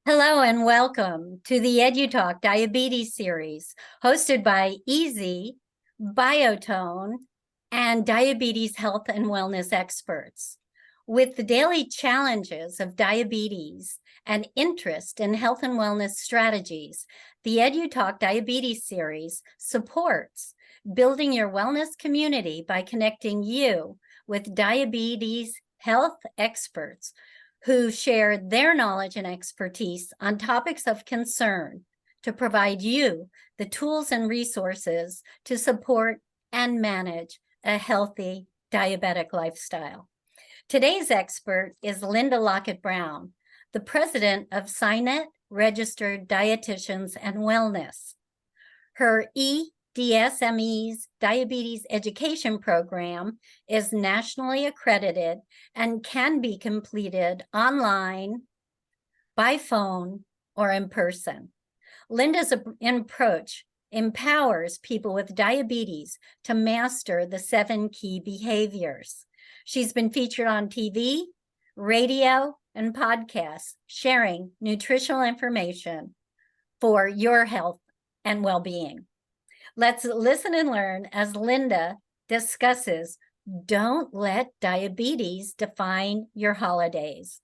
Hello and welcome to the EduTalk Diabetes Series, hosted by Easy, Biotone, and diabetes health and wellness experts. With the daily challenges of diabetes and interest in health and wellness strategies, the EduTalk Diabetes Series supports building your wellness community by connecting you with diabetes health experts who share their knowledge and expertise on topics of concern to provide you the tools and resources to support and manage a healthy diabetic lifestyle. Today's expert is Linda Lockett Brown, the president of Cinet Registered Dietitians and Wellness. Her eDSMEs Diabetes Education Program is nationally accredited and can be completed online, by phone, or in person. Linda's approach empowers people with diabetes to master the 7 key behaviors. She's been featured on TV, radio, and podcasts, sharing nutritional information for your health and well-being. Let's listen and learn as Linda discusses don't let diabetes define your holidays.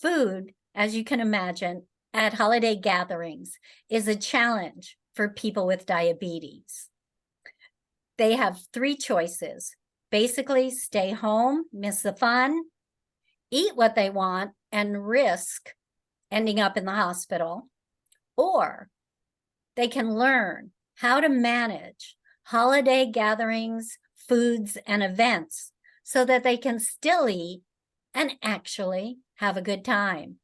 Food, as you can imagine, at holiday gatherings is a challenge for people with diabetes. They have 3 choices. Basically, stay home, miss the fun, eat what they want, and risk ending up in the hospital, or they can learn how to manage holiday gatherings, foods, and events so that they can still eat and actually have a good time.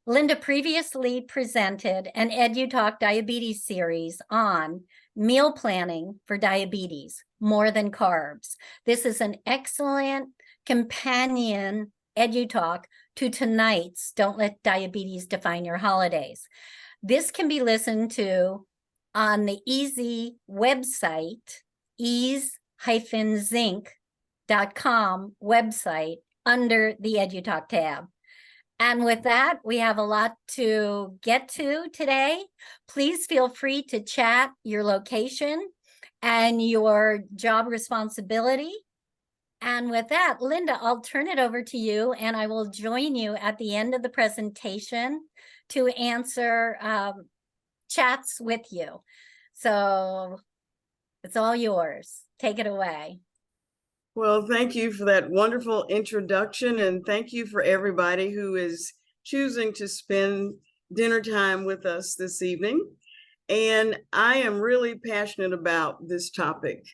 Linda previously presented an EduTalk Diabetes series on meal planning for diabetes, more than carbs. This is an excellent companion EduTalk to tonight's Don't Let Diabetes Define Your Holidays. This can be listened to on the Easy website, ease-zinc.com website under the EduTalk tab. And with that, we have a lot to get to today. Please feel free to chat your location and your job responsibility. And with that, Linda, I'll turn it over to you, and I will join you at the end of the presentation to answer chats with you. So it's all yours. Take it away. Well, thank you for that wonderful introduction, and thank you for everybody who is choosing to spend dinner time with us this evening. And I am really passionate about this topic,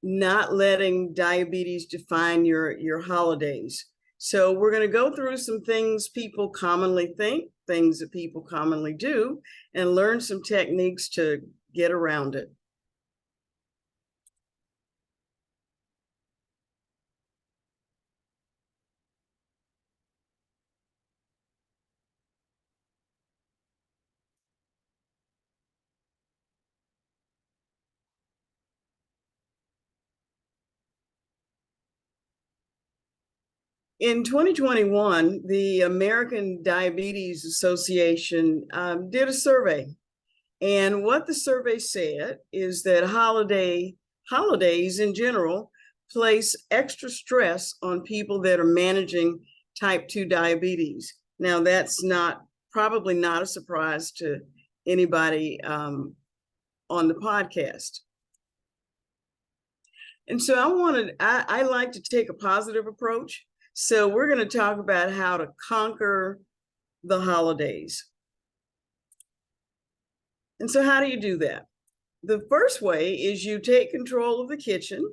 not letting diabetes define your holidays. So we're going to go through some things people commonly think, things that people commonly do, and learn some techniques to get around it. In 2021, the American Diabetes Association did a survey. And what the survey said is that holidays in general place extra stress on people that are managing type 2 diabetes. Now, that's probably not a surprise to anybody on the podcast. And so I like to take a positive approach. So we're going to talk about how to conquer the holidays. And so how do you do that? The first way is you take control of the kitchen.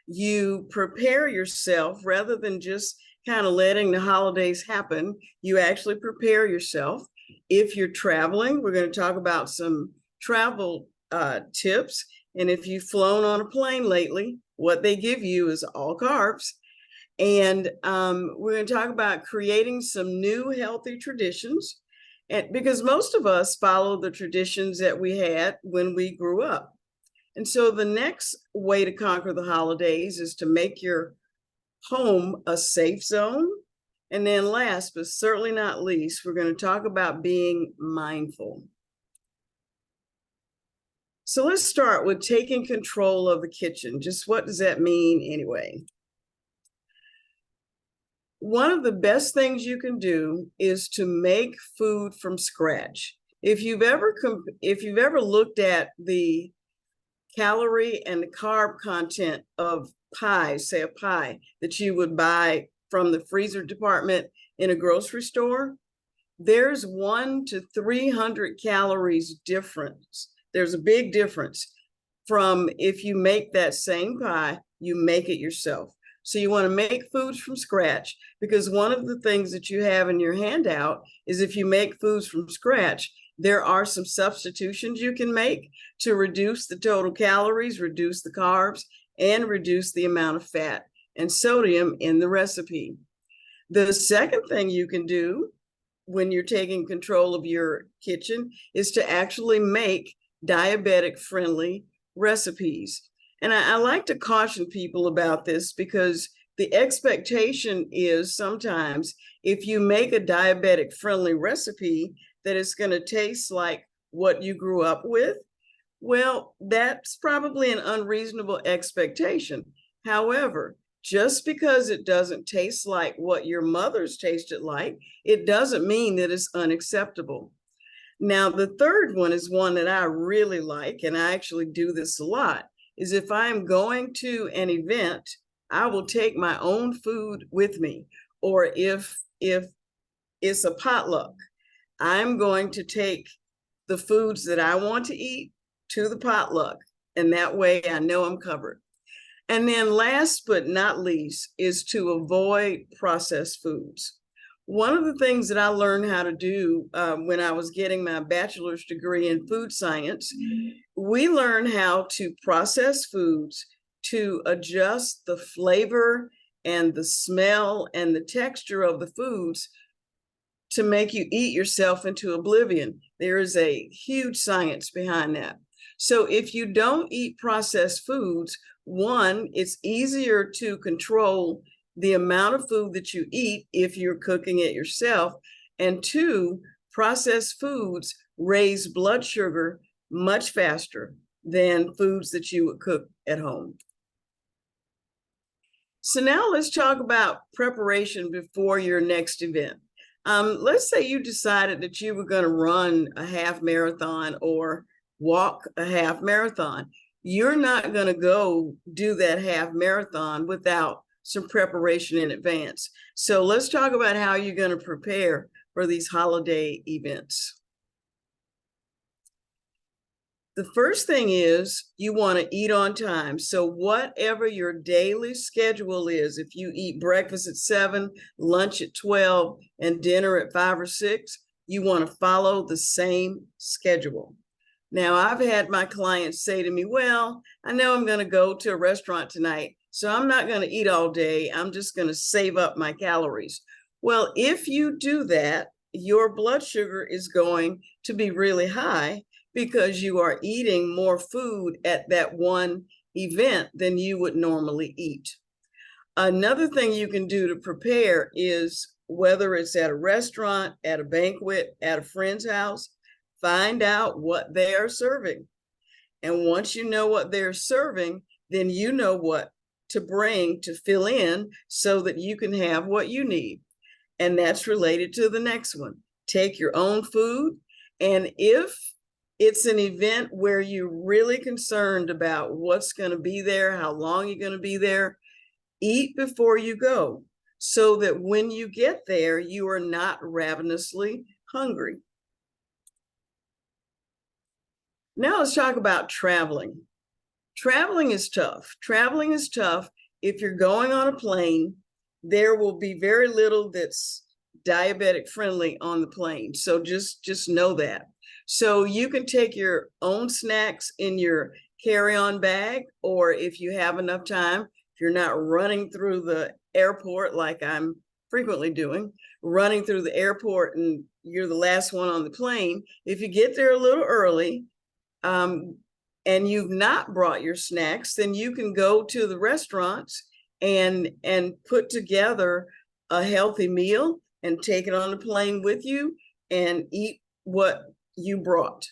You prepare yourself rather than just kind of letting the holidays happen. You actually prepare yourself. If you're traveling, we're going to talk about some travel tips. And if you've flown on a plane lately, what they give you is all carbs. And we're going to talk about creating some new healthy traditions, and because most of us follow the traditions that we had when we grew up. And so the next way to conquer the holidays is to make your home a safe zone And then last, but certainly not least, we're going to talk about being mindful. So let's start with taking control of the kitchen. Just what does that mean anyway? One of the best things you can do is to make food from scratch. If you've ever looked at the calorie and the carb content of pies, say a pie that you would buy from the freezer department in a grocery store, there's 100 to 300 calories difference. There's a big difference from if you make that same pie, you make it yourself. So you want to make foods from scratch, because one of the things that you have in your handout is if you make foods from scratch, there are some substitutions you can make to reduce the total calories, reduce the carbs, and reduce the amount of fat and sodium in the recipe. The second thing you can do when you're taking control of your kitchen is to actually make diabetic friendly recipes. And I like to caution people about this, because the expectation is sometimes if you make a diabetic friendly recipe that it's going to taste like what you grew up with. Well, that's probably an unreasonable expectation. However, just because it doesn't taste like what your mother's tasted like, it doesn't mean that it's unacceptable. Now, the third one is one that I really like, and I actually do this a lot, is if I'm going to an event, I will take my own food with me. Or if it's a potluck, I'm going to take the foods that I want to eat to the potluck, and that way I know I'm covered. And then last but not least is to avoid processed foods. One of the things that I learned how to do when I was getting my bachelor's degree in food science, we learned how to process foods to adjust the flavor and the smell and the texture of the foods to make you eat yourself into oblivion. There is a huge science behind that. So if you don't eat processed foods, one, it's easier to control the amount of food that you eat if you're cooking it yourself. And two, processed foods raise blood sugar much faster than foods that you would cook at home. So now let's talk about preparation before your next event. Let's say you decided that you were going to run a half marathon or walk a half marathon. You're not going to go do that half marathon without some preparation in advance. So let's talk about how you're going to prepare for these holiday events. The first thing is you want to eat on time. So whatever your daily schedule is, if you eat breakfast at 7, lunch at 12, and dinner at 5 or 6, you want to follow the same schedule. Now, I've had my clients say to me, well, I know I'm going to go to a restaurant tonight, so I'm not going to eat all day. I'm just going to save up my calories. Well, if you do that, your blood sugar is going to be really high because you are eating more food at that one event than you would normally eat. Another thing you can do to prepare is, whether it's at a restaurant, at a banquet, at a friend's house, find out what they are serving. And once you know what they're serving, then you know what to bring to fill in so that you can have what you need. And that's related to the next one. Take your own food. And if it's an event where you're really concerned about what's going to be there, how long you're going to be there, eat before you go so that when you get there, you are not ravenously hungry. Now let's talk about traveling. Traveling is tough. Traveling is tough. If you're going on a plane, there will be very little that's diabetic friendly on the plane. So just know that. So you can take your own snacks in your carry-on bag, or if you have enough time, if you're not running through the airport like I'm frequently doing, running through the airport and you're the last one on the plane, if you get there a little early, and you've not brought your snacks, then you can go to the restaurants and put together a healthy meal and take it on the plane with you and eat what you brought.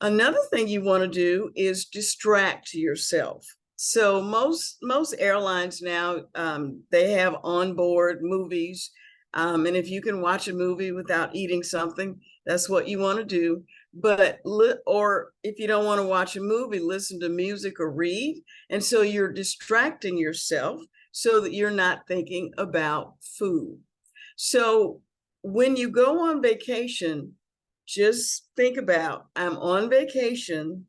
Another thing you want to do is distract yourself. So most airlines now, they have onboard movies. And if you can watch a movie without eating something, that's what you want to do. But or if you don't want to watch a movie, listen to music or read. And so you're distracting yourself so that you're not thinking about food. So when you go on vacation, just think about, I'm on vacation,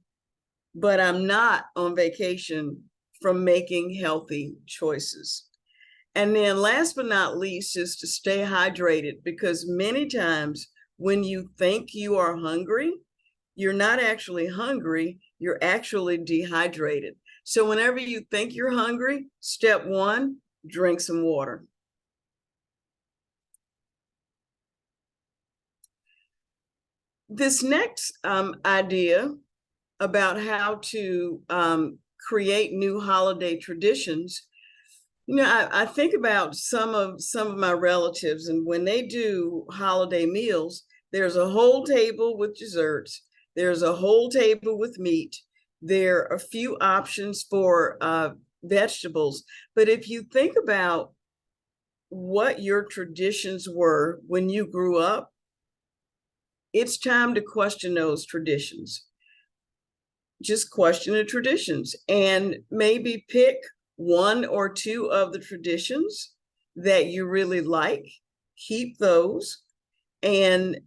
but I'm not on vacation from making healthy choices. And then last but not least is to stay hydrated, because many times when you think you are hungry, you're not actually hungry, you're actually dehydrated. So whenever you think you're hungry, step one, drink some water. This next idea about how to create new holiday traditions, you know, I think about some of my relatives, and when they do holiday meals, there's a whole table with desserts, there's a whole table with meat, there are a few options for vegetables. But if you think about what your traditions were when you grew up, it's time to question those traditions. Just question the traditions and maybe pick one or two of the traditions that you really like, keep those, and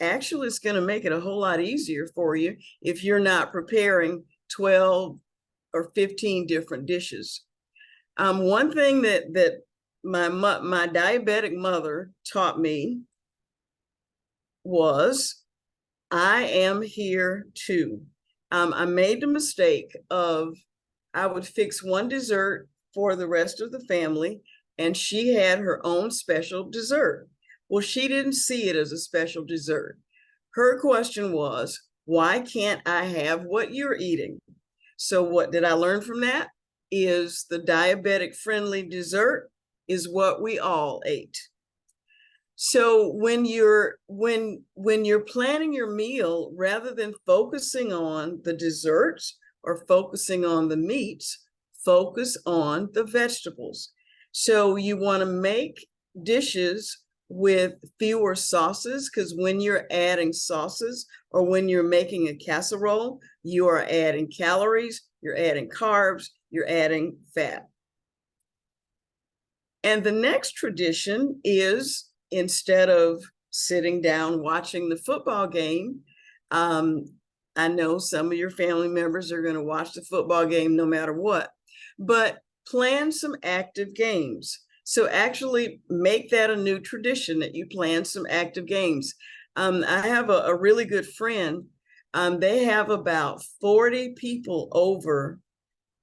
actually it's going to make it a whole lot easier for you if you're not preparing 12 or 15 different dishes. One thing that my diabetic mother taught me was, I am here too. I made the mistake of, I would fix one dessert for the rest of the family, and she had her own special dessert. Well, she didn't see it as a special dessert. Her question was, why can't I have what you're eating? So what did I learn from that? Is the diabetic friendly dessert is what we all ate. So when you're planning your meal, rather than focusing on the desserts or focusing on the meats, focus on the vegetables. So you want to make dishes with fewer sauces, because when you're adding sauces or when you're making a casserole, you are adding calories, you're adding carbs, you're adding fat. And the next tradition is, instead of sitting down watching the football game, I know some of your family members are going to watch the football game no matter what, but plan some active games. So actually make that a new tradition, that you plan some active games. I have a really good friend. They have about 40 people over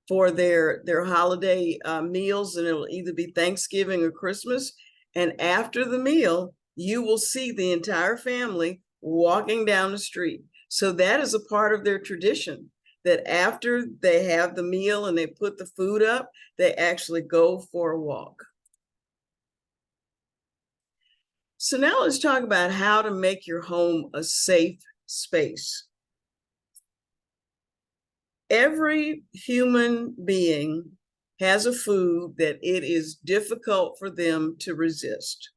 for their holiday meals, and it'll either be Thanksgiving or Christmas. And after the meal, you will see the entire family walking down the street. So that is a part of their tradition, that after they have the meal and they put the food up, they actually go for a walk. So now let's talk about how to make your home a safe space. Every human being has a food that it is difficult for them to resist.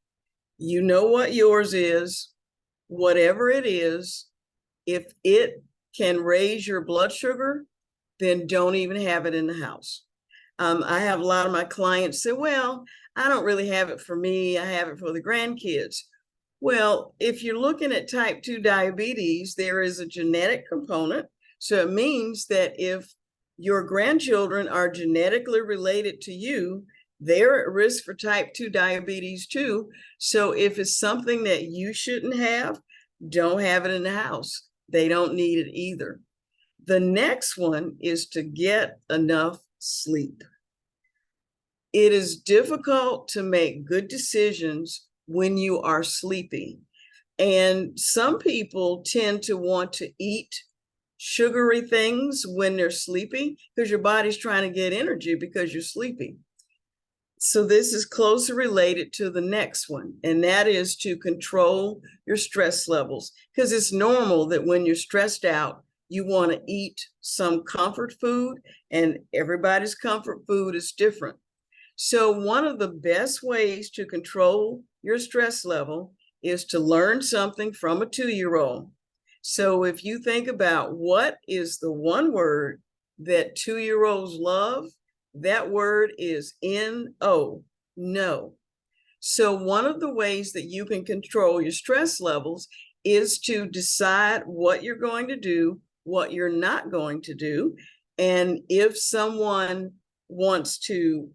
You know what yours is, whatever it is. If it can raise your blood sugar, then don't even have it in the house. I have a lot of my clients say, well, I don't really have it for me, I have it for the grandkids. Well, if you're looking at type 2 diabetes, there is a genetic component. So it means that if your grandchildren are genetically related to you, they're at risk for type 2 diabetes too. So if it's something that you shouldn't have, don't have it in the house. They don't need it either. The next one is to get enough sleep. It is difficult to make good decisions when you are sleepy. And some people tend to want to eat sugary things when they're sleepy, because your body's trying to get energy because you're sleepy. So this is closely related to the next one, and that is to control your stress levels, because it's normal that when you're stressed out, you want to eat some comfort food, and everybody's comfort food is different. So one of the best ways to control your stress level is to learn something from a 2-year-old. So if you think about what is the one word that 2-year-olds love, that word is N-O, no. So one of the ways that you can control your stress levels is to decide what you're going to do, what you're not going to do. And if someone wants to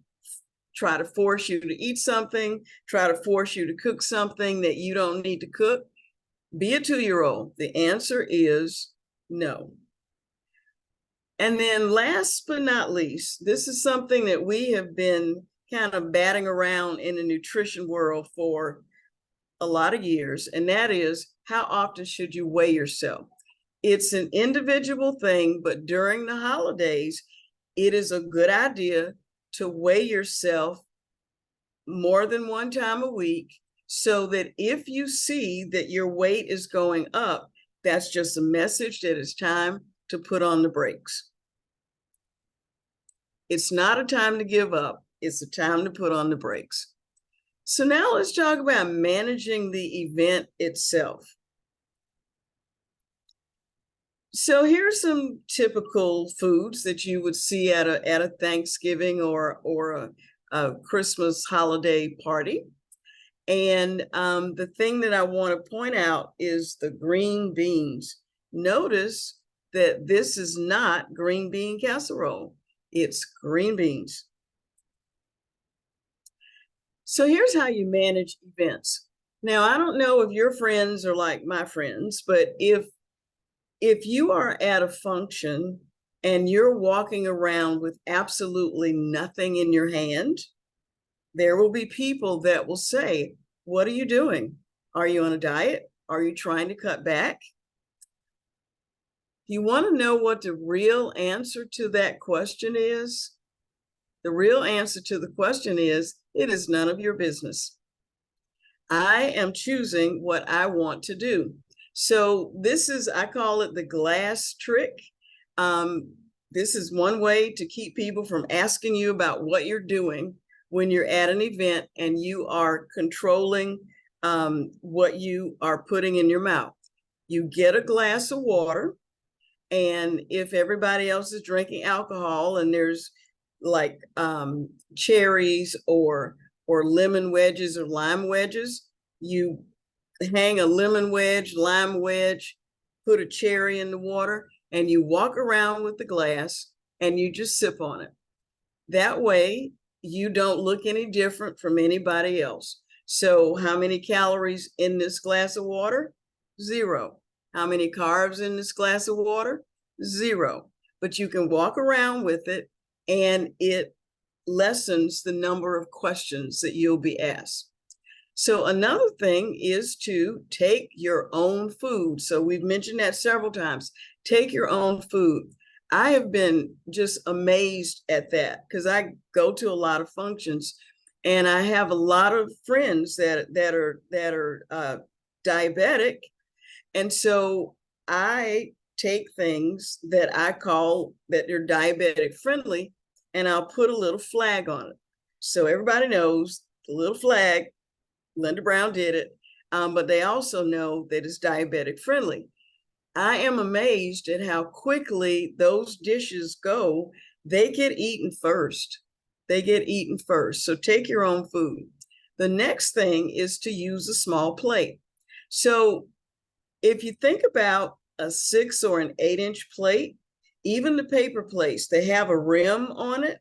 try to force you to eat something, try to force you to cook something that you don't need to cook, be a 2-year-old. The answer is no. And then last but not least, this is something that we have been kind of batting around in the nutrition world for a lot of years, and that is, how often should you weigh yourself? It's an individual thing, but during the holidays, it is a good idea to weigh yourself more than one time a week, so that if you see that your weight is going up, that's just a message that it's time to put on the brakes. It's not a time to give up. It's a time to put on the brakes. So now let's talk about managing the event itself. So here's some typical foods that you would see at a Thanksgiving or a Christmas holiday party. And the thing that I want to point out is the green beans. Notice that this is not green bean casserole. It's green beans. So here's how you manage events. Now, I don't know if your friends are like my friends, but if you are at a function and you're walking around with absolutely nothing in your hand, there will be people that will say, "What are you doing? Are you on a diet? Are you trying to cut back?" You want to know what the real answer to that question is? The real answer to the question is, it is none of your business. I am choosing what I want to do. So this is, I call it the glass trick. This is one way to keep people from asking you about what you're doing when you're at an event and you are controlling what you are putting in your mouth. You get a glass of water, and if everybody else is drinking alcohol and there's like cherries or lemon wedges or lime wedges, you hang a lemon wedge, lime wedge, put a cherry in the water, and you walk around with the glass and you just sip on it. That way, you don't look any different from anybody else. So how many calories in this glass of water? 0. How many carbs in this glass of water? 0. But you can walk around with it, and it lessens the number of questions that you'll be asked. So another thing is to take your own food. So we've mentioned that several times. Take your own food. I have been just amazed at that, because I go to a lot of functions, and I have a lot of friends that are diabetic, and so I take things that I call that they're diabetic friendly, and I'll put a little flag on it, so everybody knows the little flag. Linda Brown did it, but they also know that it's diabetic friendly. I am amazed at how quickly those dishes go. They get eaten first. They get eaten first. So take your own food. The next thing is to use a small plate. So if you think about a 6 or an 8-inch plate, even the paper plates, they have a rim on it.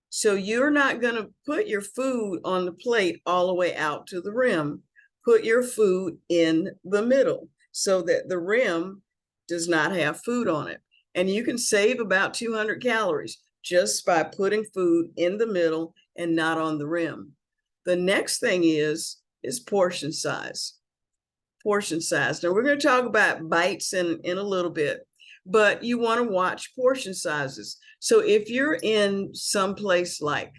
So you're not going to put your food on the plate all the way out to the rim. Put your food in the middle so that the rim does not have food on it. And you can save about 200 calories just by putting food in the middle and not on the rim. The next thing is portion size. Portion size. Now we're going to talk about bites in a little bit, but you want to watch portion sizes. So if you're in some place like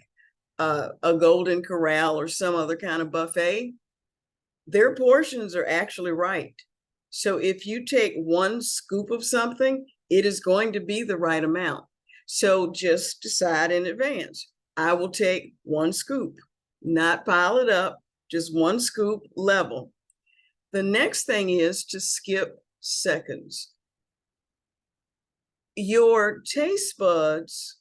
a Golden Corral or some other kind of buffet, their portions are actually right. So if you take one scoop of something, it is going to be the right amount. So just decide in advance. I will take one scoop, not pile it up, just one scoop level. The next thing is to skip seconds. Your taste buds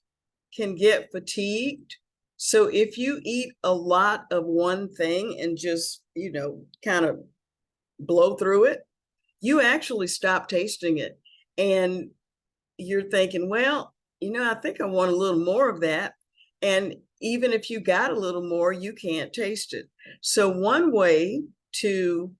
can get fatigued. So if you eat a lot of one thing and just, kind of blow through it, you actually stop tasting it. And you're thinking, well, I think I want a little more of that. And even if you got a little more, you can't taste it. So one way to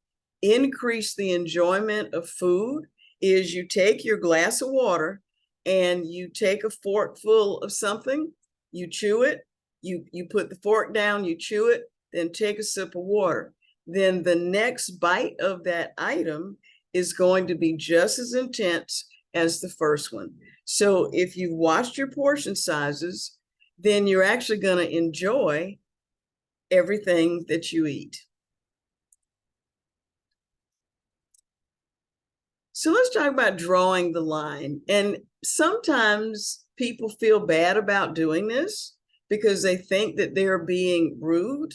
increase the enjoyment of food is you take your glass of water and you take a fork full of something, you chew it, you put the fork down, you chew it, then take a sip of water. Then the next bite of that item is going to be just as intense as the first one. So if you've watched your portion sizes, then you're actually going to enjoy everything that you eat. So let's talk about drawing the line. And sometimes people feel bad about doing this because they think that they're being rude.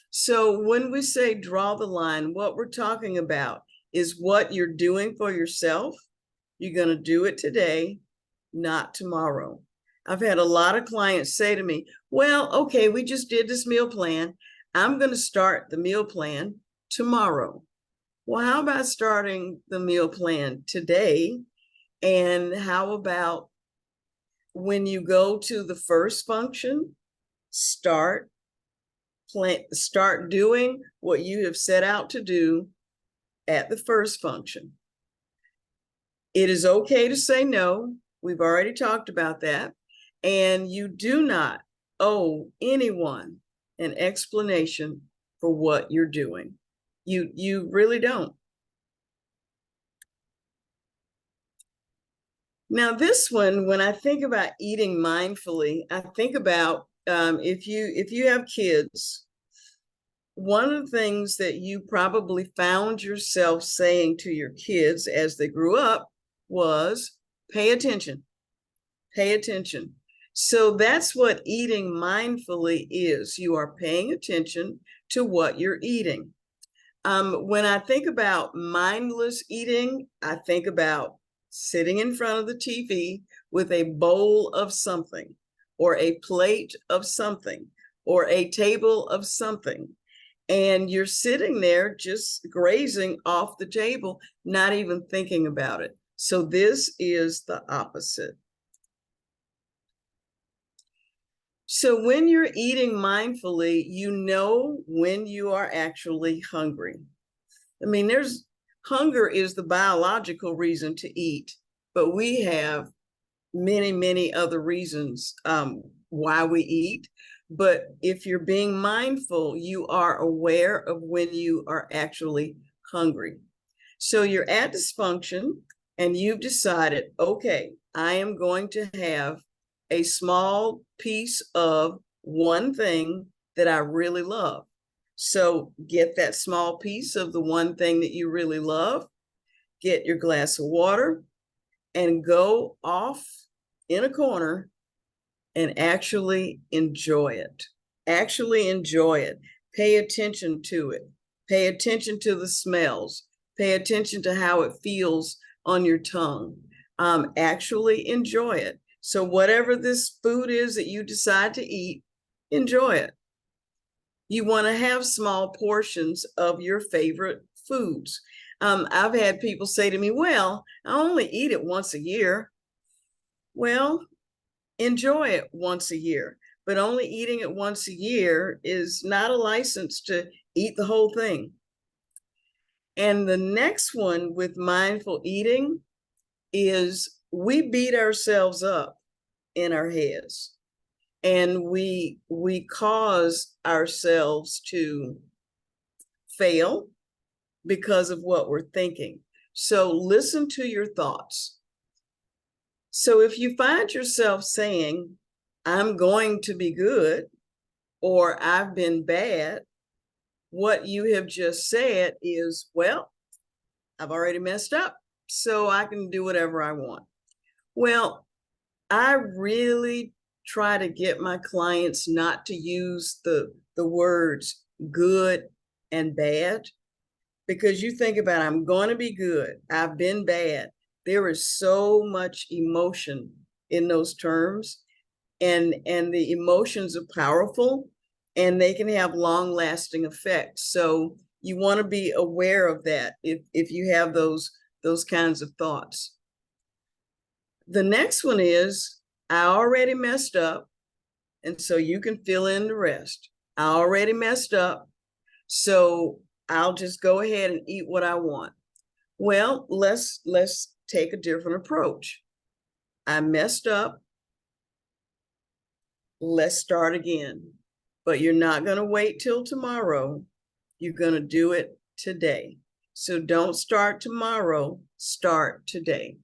So when we say draw the line, what we're talking about is what you're doing for yourself. You're going to do it today, not tomorrow. I've had a lot of clients say to me, well, okay, we just did this meal plan. I'm going to start the meal plan tomorrow. Well, how about starting the meal plan today? And how about when you go to the first function, start doing what you have set out to do at the first function. It is okay to say no. We've already talked about that. And you do not owe anyone an explanation for what you're doing. You really don't. Now, this one, when I think about eating mindfully, I think about if you have kids, one of the things that you probably found yourself saying to your kids as they grew up was, pay attention, pay attention. So that's what eating mindfully is. You are paying attention to what you're eating. When I think about mindless eating, I think about sitting in front of the TV with a bowl of something, or a plate of something, or a table of something. And you're sitting there just grazing off the table, not even thinking about it. So this is the opposite. So when you're eating mindfully, you know when you are actually hungry. I mean, hunger is the biological reason to eat, but we have many, many other reasons why we eat. But if you're being mindful, you are aware of when you are actually hungry. So you're at this function and you've decided, okay, I am going to have a small piece of one thing that I really love. So get that small piece of the one thing that you really love, get your glass of water, and go off in a corner and actually enjoy it. Actually enjoy it. Pay attention to it. Pay attention to the smells. Pay attention to how it feels on your tongue. Actually enjoy it. So whatever this food is that you decide to eat, enjoy it. You want to have small portions of your favorite foods. I've had people say to me, well, I only eat it once a year. Well, enjoy it once a year, but only eating it once a year is not a license to eat the whole thing. And the next one with mindful eating is we beat ourselves up in our heads, and we cause ourselves to fail because of what we're thinking. So listen to your thoughts. So if you find yourself saying, I'm going to be good, or I've been bad, what you have just said is, well, I've already messed up, so I can do whatever I want. Well, I really try to get my clients not to use the words good and bad, because you think about, I'm going to be good, I've been bad. There is so much emotion in those terms, and the emotions are powerful and they can have long-lasting effects. So you want to be aware of that if you have those kinds of thoughts. The next one is, I already messed up, and so you can fill in the rest. I already messed up, so I'll just go ahead and eat what I want. Well, let's take a different approach. I messed up. Let's start again. But you're not going to wait till tomorrow. You're going to do it today. So don't start tomorrow, start today.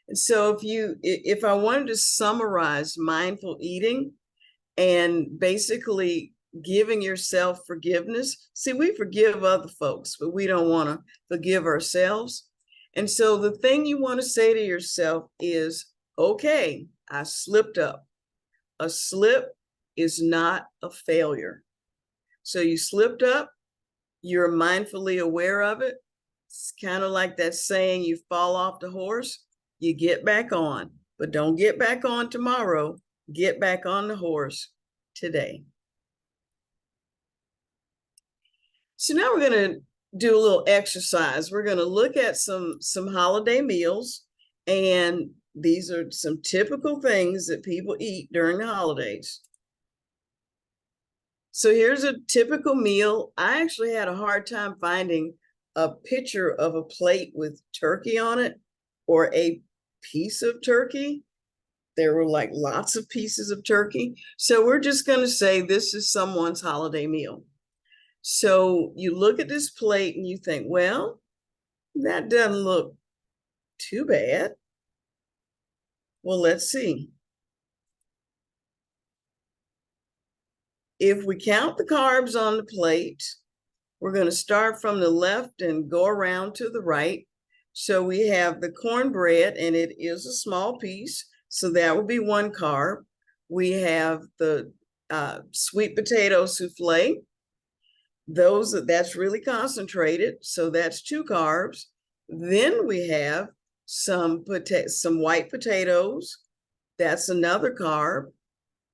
And so if I wanted to summarize mindful eating and basically giving yourself forgiveness, see, we forgive other folks, but we don't want to forgive ourselves. And so the thing you want to say to yourself is, okay, I slipped up. A slip is not a failure. So you slipped up, you're mindfully aware of it. It's kind of like that saying, you fall off the horse, you get back on, but don't get back on tomorrow. Get back on the horse today. So now we're going to do a little exercise. We're going to look at some holiday meals, and these are some typical things that people eat during the holidays. So here's a typical meal. I actually had a hard time finding a picture of a plate with turkey on it or a piece of turkey. There were like lots of pieces of turkey. So we're just going to say this is someone's holiday meal. So you look at this plate and you think, well, that doesn't look too bad. Well, let's see. If we count the carbs on the plate, we're going to start from the left and go around to the right. So we have the cornbread, and it is a small piece, so that would be 1 carb. We have the sweet potato souffle. That's really concentrated, so that's 2 carbs. Then we have some white potatoes. That's another carb.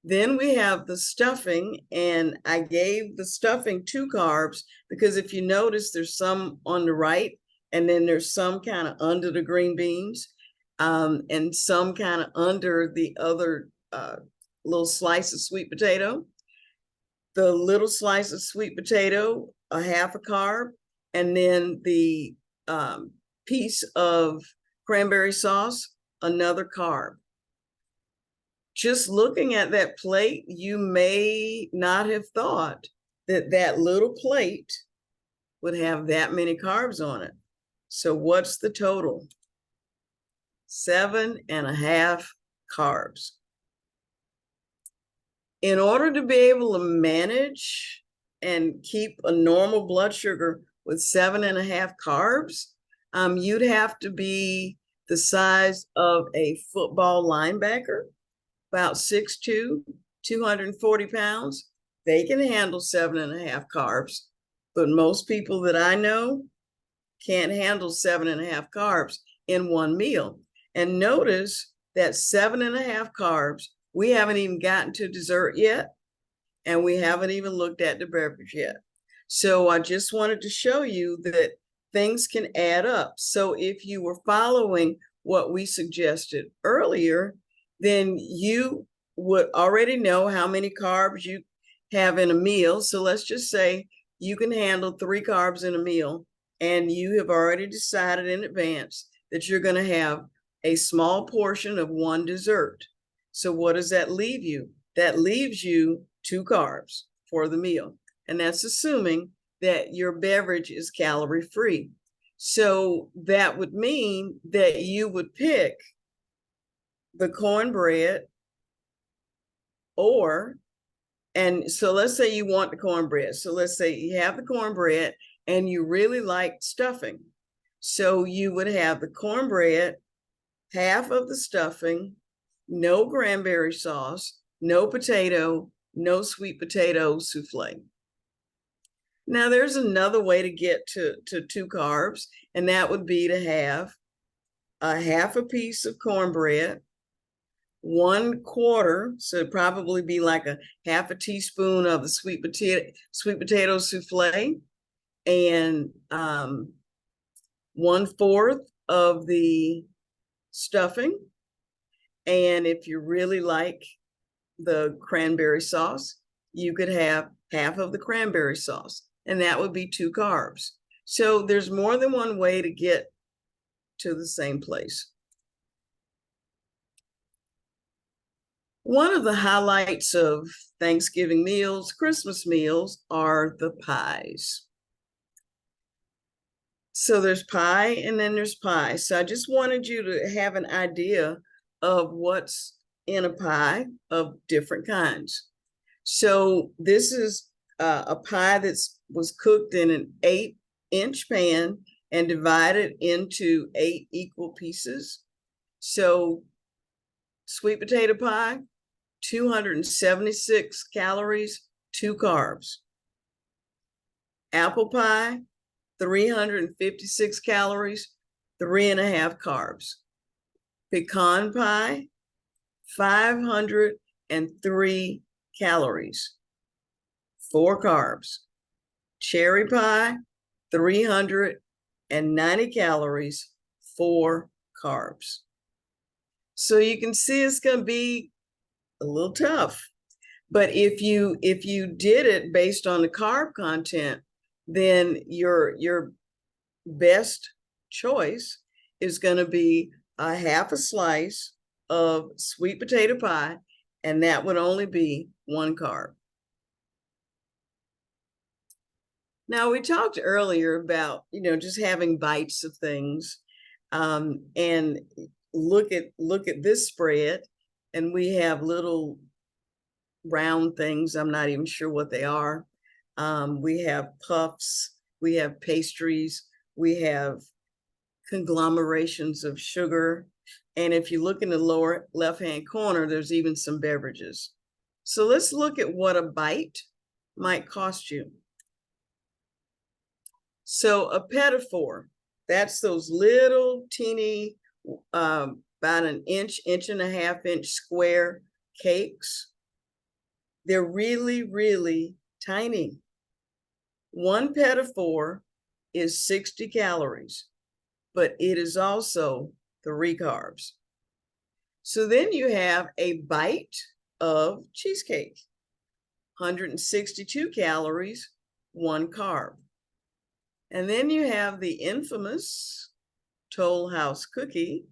Then we have the stuffing, and I gave the stuffing 2 carbs because if you notice, there's some on the right, and then there's some kind of under the green beans, and some kind of under the other little slice of sweet potato. The little slice of sweet potato, a half a carb, and then the piece of cranberry sauce, another carb. Just looking at that plate, you may not have thought that that little plate would have that many carbs on it. So what's the total? 7.5 carbs. In order to be able to manage and keep a normal blood sugar with 7.5 carbs, you'd have to be the size of a football linebacker, about 6'2", 240 pounds. They can handle 7.5 carbs, but most people that I know can't handle 7.5 carbs in one meal. And notice that 7.5 carbs, we haven't even gotten to dessert yet, and we haven't even looked at the beverage yet. So I just wanted to show you that things can add up. So if you were following what we suggested earlier, then you would already know how many carbs you have in a meal. So let's just say you can handle 3 carbs in a meal, and you have already decided in advance that you're going to have a small portion of 1 dessert. So what does that leave you? That leaves you 2 carbs for the meal. And that's assuming that your beverage is calorie-free. So that would mean that you would pick the cornbread or And so let's say you want the cornbread. So let's say you have the cornbread and you really like stuffing. So you would have the cornbread, half of the stuffing, no cranberry sauce, no potato, no sweet potato souffle. Now there's another way to get to 2 carbs, and that would be to have a half a piece of cornbread, 1/4, so it'd probably be like a half a teaspoon of the sweet potato souffle, and 1/4 of the stuffing. And if you really like the cranberry sauce, you could have half of the cranberry sauce, and that would be 2 carbs. So there's more than one way to get to the same place. One of the highlights of Thanksgiving meals, Christmas meals, are the pies. So there's pie and then there's pie. So I just wanted you to have an idea of what's in a pie of different kinds. So this is a pie that was cooked in an 8-inch pan and divided into 8 equal pieces. So sweet potato pie, 276 calories, 2 carbs. Apple pie, 356 calories, 3.5 carbs. Pecan pie, 503 calories, 4 carbs. Cherry pie, 390 calories, 4 carbs. So you can see it's going to be a little tough. But if you did it based on the carb content, then your best choice is going to be a half a slice of sweet potato pie, and that would only be 1 carb. Now, we talked earlier about, just having bites of things, and look at this spread, and we have little round things. I'm not even sure what they are. We have puffs, we have pastries, we have conglomerations of sugar. And if you look in the lower left-hand corner, there's even some beverages. So let's look at what a bite might cost you. So a pedophore, that's those little teeny, about an inch, 1.5 inch square cakes. They're really, really tiny. 1 pedophore is 60 calories, but it is also 3 carbs. So then you have a bite of cheesecake, 162 calories, 1 carb. And then you have the infamous Toll House cookie.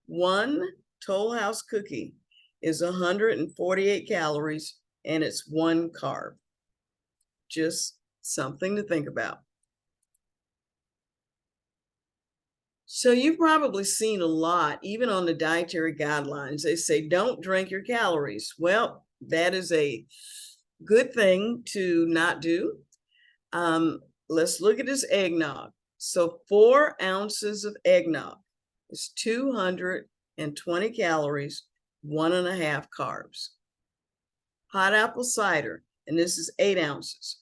1 Toll House cookie is 148 calories, and it's 1 carb. Just something to think about. So you've probably seen a lot, even on the dietary guidelines, they say, don't drink your calories. Well, that is a good thing to not do. Let's look at this eggnog. So 4 ounces of eggnog is 220 calories, 1.5 carbs. Hot apple cider, and this is 8 ounces,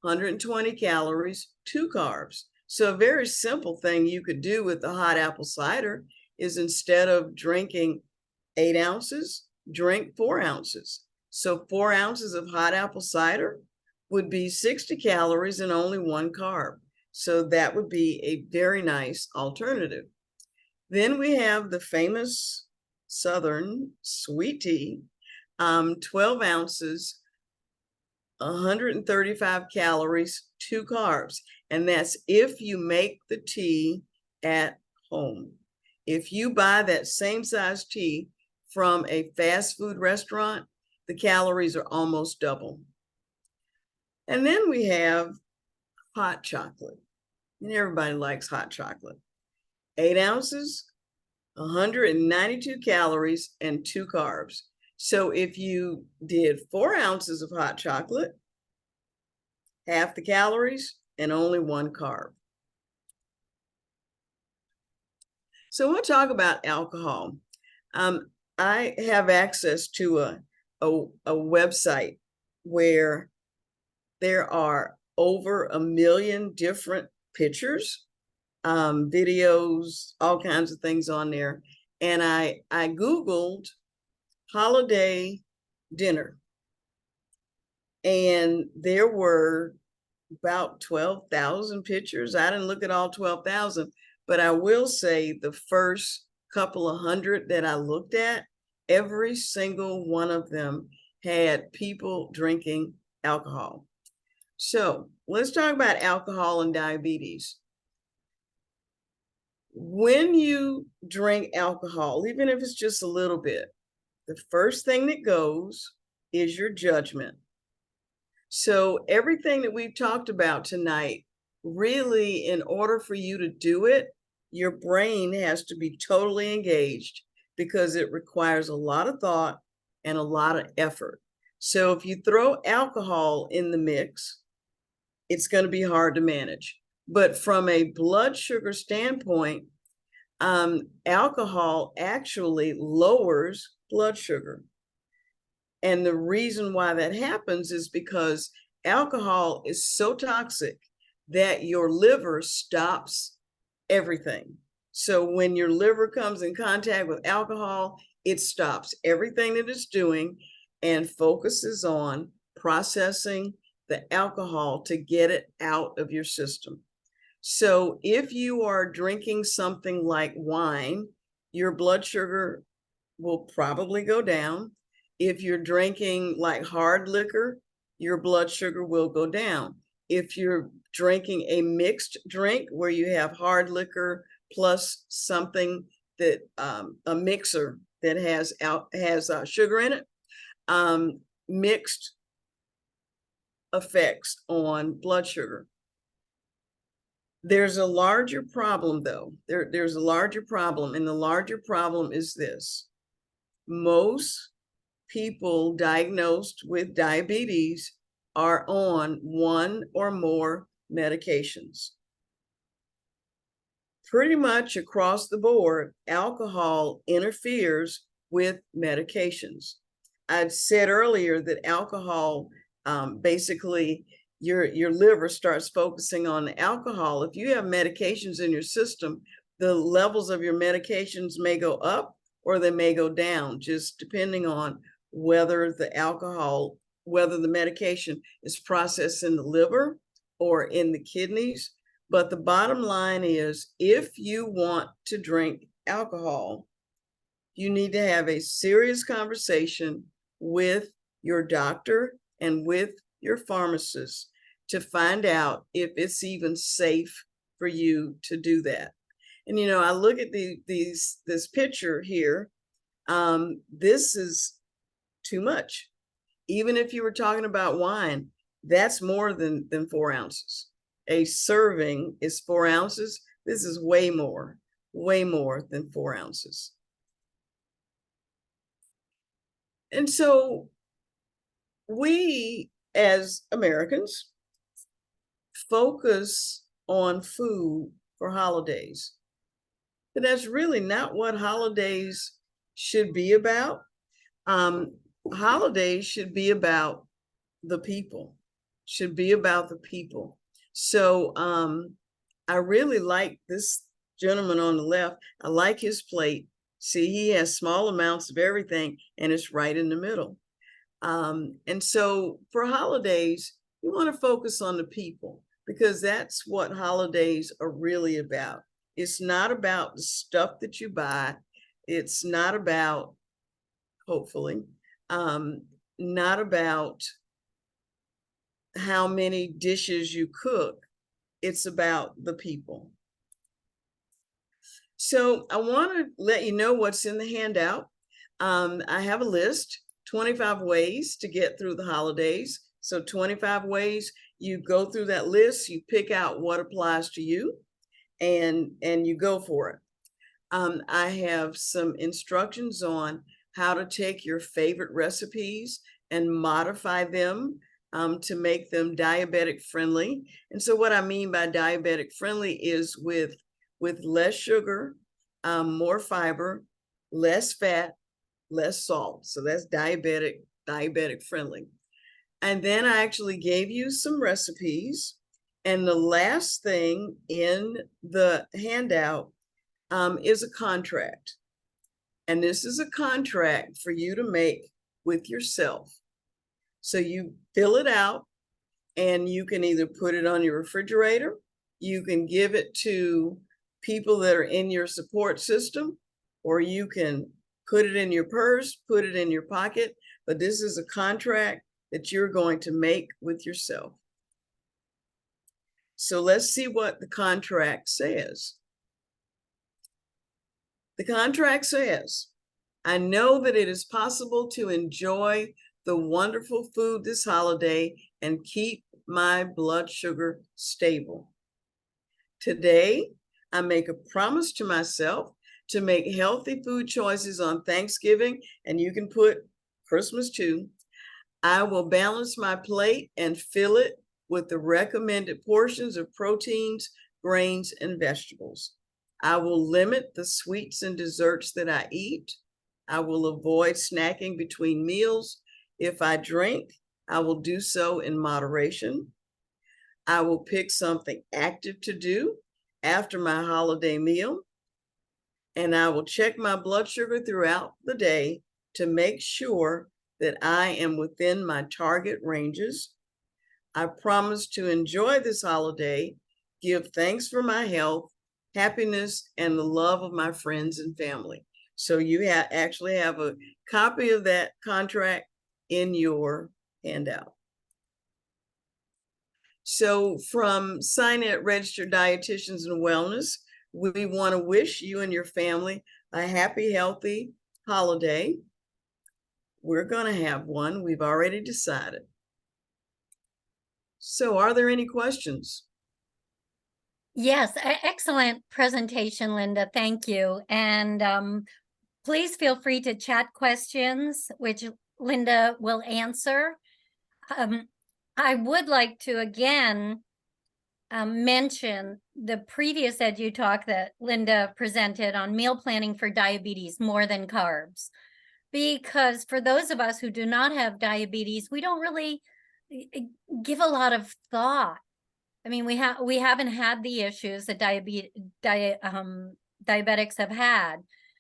120 calories, 2 carbs. So a very simple thing you could do with the hot apple cider is, instead of drinking 8 ounces, drink 4 ounces. So 4 ounces of hot apple cider would be 60 calories and only 1 carb. So that would be a very nice alternative. Then we have the famous Southern sweet tea, 12 ounces, 135 calories, 2 carbs. And that's if you make the tea at home. If you buy that same size tea from a fast food restaurant, the calories are almost double. And then we have hot chocolate. And everybody likes hot chocolate. 8 ounces, 192 calories, and 2 carbs. So if you did 4 ounces of hot chocolate, half the calories and only 1 carb. So we'll talk about alcohol. I have access to a website where there are over 1 million different pictures, videos, all kinds of things on there. And I Googled holiday dinner, and there were about 12,000 pictures. I didn't look at all 12,000, but I will say the first couple of hundred that I looked at, every single one of them had people drinking alcohol. So let's talk about alcohol and diabetes. When you drink alcohol, even if it's just a little bit, the first thing that goes is your judgment. So everything that we've talked about tonight, really, in order for you to do it, your brain has to be totally engaged because it requires a lot of thought and a lot of effort. So if you throw alcohol in the mix, it's going to be hard to manage. But from a blood sugar standpoint, alcohol actually lowers blood sugar. And the reason why that happens is because alcohol is so toxic that your liver stops everything. So when your liver comes in contact with alcohol, it stops everything that it's doing and focuses on processing the alcohol to get it out of your system. So if you are drinking something like wine, your blood sugar will probably go down. If you're drinking like hard liquor, your blood sugar will go down. If you're drinking a mixed drink where you have hard liquor plus something that a mixer that has sugar in it, mixed effects on blood sugar. There's a larger problem, though. There's a larger problem, and the larger problem is this. Most people diagnosed with diabetes are on 1 or more medications. Pretty much across the board, alcohol interferes with medications. I'd said earlier that alcohol, basically, your liver starts focusing on the alcohol. If you have medications in your system, the levels of your medications may go up or they may go down, just depending on whether the medication is processed in the liver or in the kidneys. But the bottom line is, if you want to drink alcohol, you need to have a serious conversation with your doctor and with your pharmacist to find out if it's even safe for you to do that. And I look at this picture here. This is too much. Even if you were talking about wine, that's more than 4 ounces. A serving is 4 ounces. This is way more than 4 ounces. And so we, as Americans, focus on food for holidays. But that's really not what holidays should be about. Holidays should be about the people, So I really like this gentleman on the left. I like his plate. See, he has small amounts of everything and it's right in the middle. And so for holidays, you want to focus on the people because that's what holidays are really about. It's not about the stuff that you buy. It's not about, hopefully, not about how many dishes you cook. It's about the people. So I want to let you know what's in the handout. I have a list, 25 ways to get through the holidays. So 25 ways, you go through that list, you pick out what applies to you, and you go for it. I have some instructions on how to take your favorite recipes and modify them to make them diabetic friendly. And so what I mean by diabetic friendly is with less sugar, more fiber, less fat, less salt. So that's diabetic friendly. And then I actually gave you some recipes. And the last thing in the handout is a contract. And this is a contract for you to make with yourself. So you fill it out and you can either put it on your refrigerator, you can give it to people that are in your support system, or you can put it in your purse, put it in your pocket. But this is a contract that you're going to make with yourself. So let's see what the contract says. The contract says, I know that it is possible to enjoy the wonderful food this holiday and keep my blood sugar stable. Today, I make a promise to myself to make healthy food choices on Thanksgiving, and you can put Christmas too. I will balance my plate and fill it with the recommended portions of proteins, grains, and vegetables. I will limit the sweets and desserts that I eat. I will avoid snacking between meals. If I drink, I will do so in moderation. I will pick something active to do after my holiday meal. And I will check my blood sugar throughout the day to make sure that I am within my target ranges. I promise to enjoy this holiday, give thanks for my health, happiness, and the love of my friends and family. So you actually have a copy of that contract in your handout. So from Cinet Registered Dietitians and Wellness, we want to wish you and your family a happy, healthy holiday. We're going to have one. We've already decided. So are there any questions? Yes, excellent presentation, Linda. Thank you. And please feel free to chat questions, which Linda will answer. I would like to again mention the previous edu talk that Linda presented on meal planning for diabetes more than carbs. Because for those of us who do not have diabetes, we don't really give a lot of thought. I mean, we haven't had the issues that diabetics have had.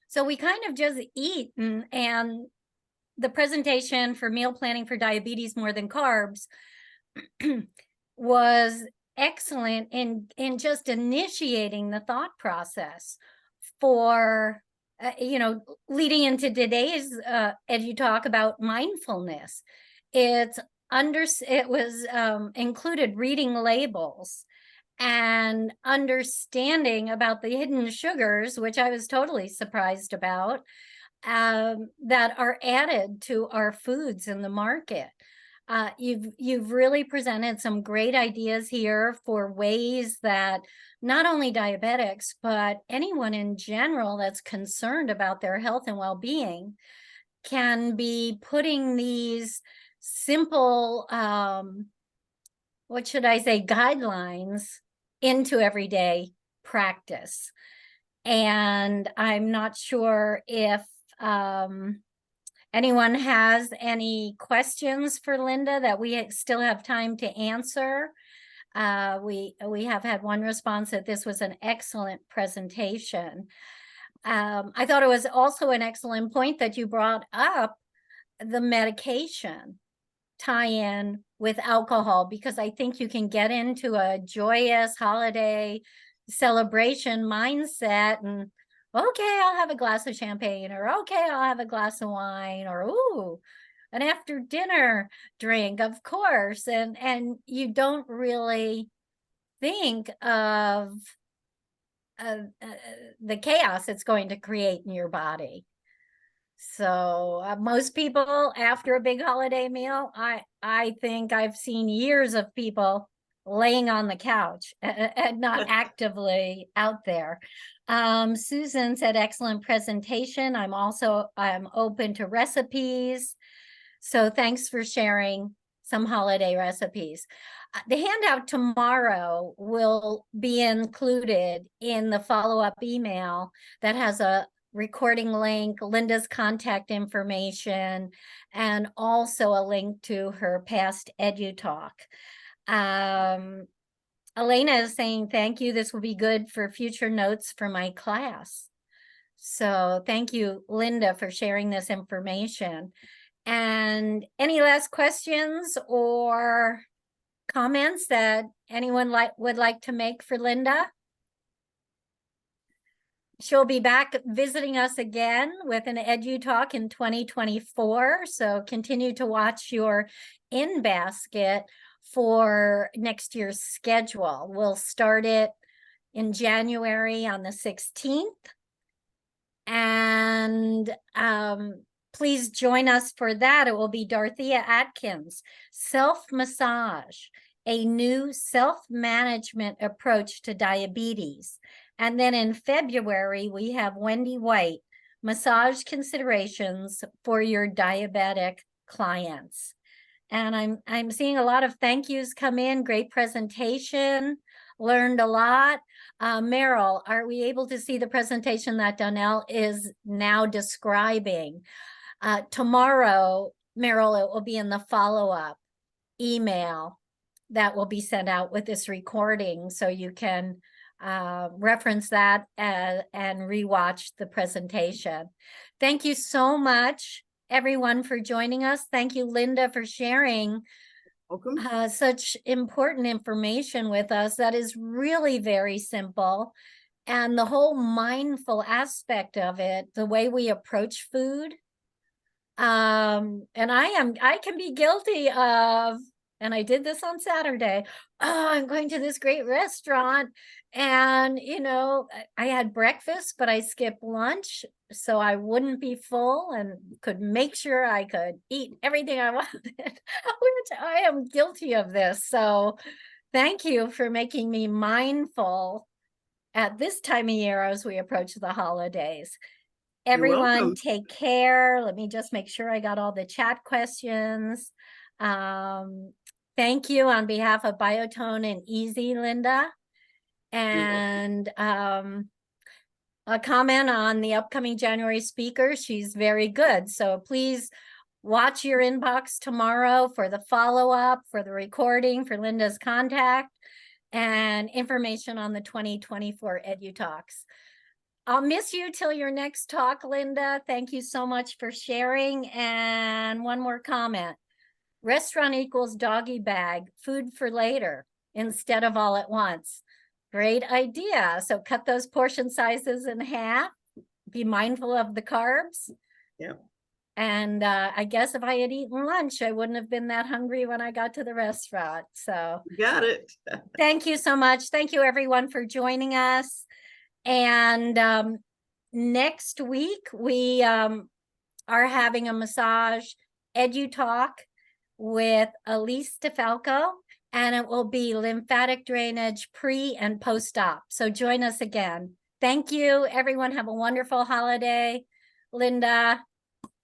So we kind of just eat, and the presentation for meal planning for diabetes more than carbs was excellent in just initiating the thought process for leading into today's edu talk about mindfulness. It was included reading labels and understanding about the hidden sugars, which I was totally surprised about, that are added to our foods in the market. You've really presented some great ideas here for ways that not only diabetics, but anyone in general that's concerned about their health and well-being can be putting these simple, what should I say, guidelines into everyday practice. And I'm not sure if anyone has any questions for Linda that we still have time to answer. We have had one response that this was an excellent presentation. I thought it was also an excellent point that you brought up the medication tie-in with alcohol, because I think you can get into a joyous holiday celebration mindset and, okay, I'll have a glass of champagne, or okay, I'll have a glass of wine, or ooh, an after dinner drink, of course. And you don't really think of the chaos it's going to create in your body. So most people after a big holiday meal, I think I've seen years of people laying on the couch and not actively out there. Susan said, excellent presentation. I'm open to recipes. So thanks for sharing some holiday recipes. The handout tomorrow will be included in the follow-up email that has a recording link, Linda's contact information, and also a link to her past EduTalk. Elena is saying, thank you. This will be good for future notes for my class. So thank you, Linda, for sharing this information. And any last questions or comments that anyone would like to make for Linda? She'll be back visiting us again with an EduTalk in 2024. So continue to watch your in-basket for next year's schedule. We'll start it in January on the 16th. And please join us for that. It will be Dorothea Atkins, self-massage, a new self-management approach to diabetes. And then in February, we have Wendy White, massage considerations for your diabetic clients. And I'm seeing a lot of thank yous come in. Great presentation, learned a lot. Meryl, are we able to see the presentation that Donnell is now describing? Tomorrow, Meryl, it will be in the follow-up email that will be sent out with this recording, so you can reference that and rewatch the presentation. Thank you so much, everyone, for joining us. Thank you, Linda, for sharing such important information with us that is really very simple. And the whole mindful aspect of it, the way we approach food. And I can be guilty of, and I did this on Saturday. Oh, I'm going to this great restaurant. And, you know, I had breakfast, but I skipped lunch so I wouldn't be full and could make sure I could eat everything I wanted, which I am guilty of this. So thank you for making me mindful at this time of year as we approach the holidays. Everyone take care. Let me just make sure I got all the chat questions. Thank you on behalf of Biotone and Easy, Linda. And a comment on the upcoming January speaker. She's very good. So please watch your inbox tomorrow for the follow-up, for the recording, for Linda's contact, and information on the 2024 EduTalks. I'll miss you till your next talk, Linda. Thank you so much for sharing. And one more comment. Restaurant equals doggy bag, food for later instead of all at once. Great idea. So cut those portion sizes in half. Be mindful of the carbs. Yeah. And I guess if I had eaten lunch, I wouldn't have been that hungry when I got to the restaurant. So got it. Thank you so much. Thank you, everyone, for joining us. And next week, we are having a massage EduTalk with Elise DeFalco, and it will be lymphatic drainage pre and post-op. So join us again. Thank you, everyone. Have a wonderful holiday. Linda,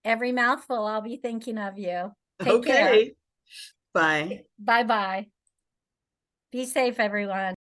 every mouthful, I'll be thinking of you. Take care. Bye. Bye-bye. Be safe, everyone.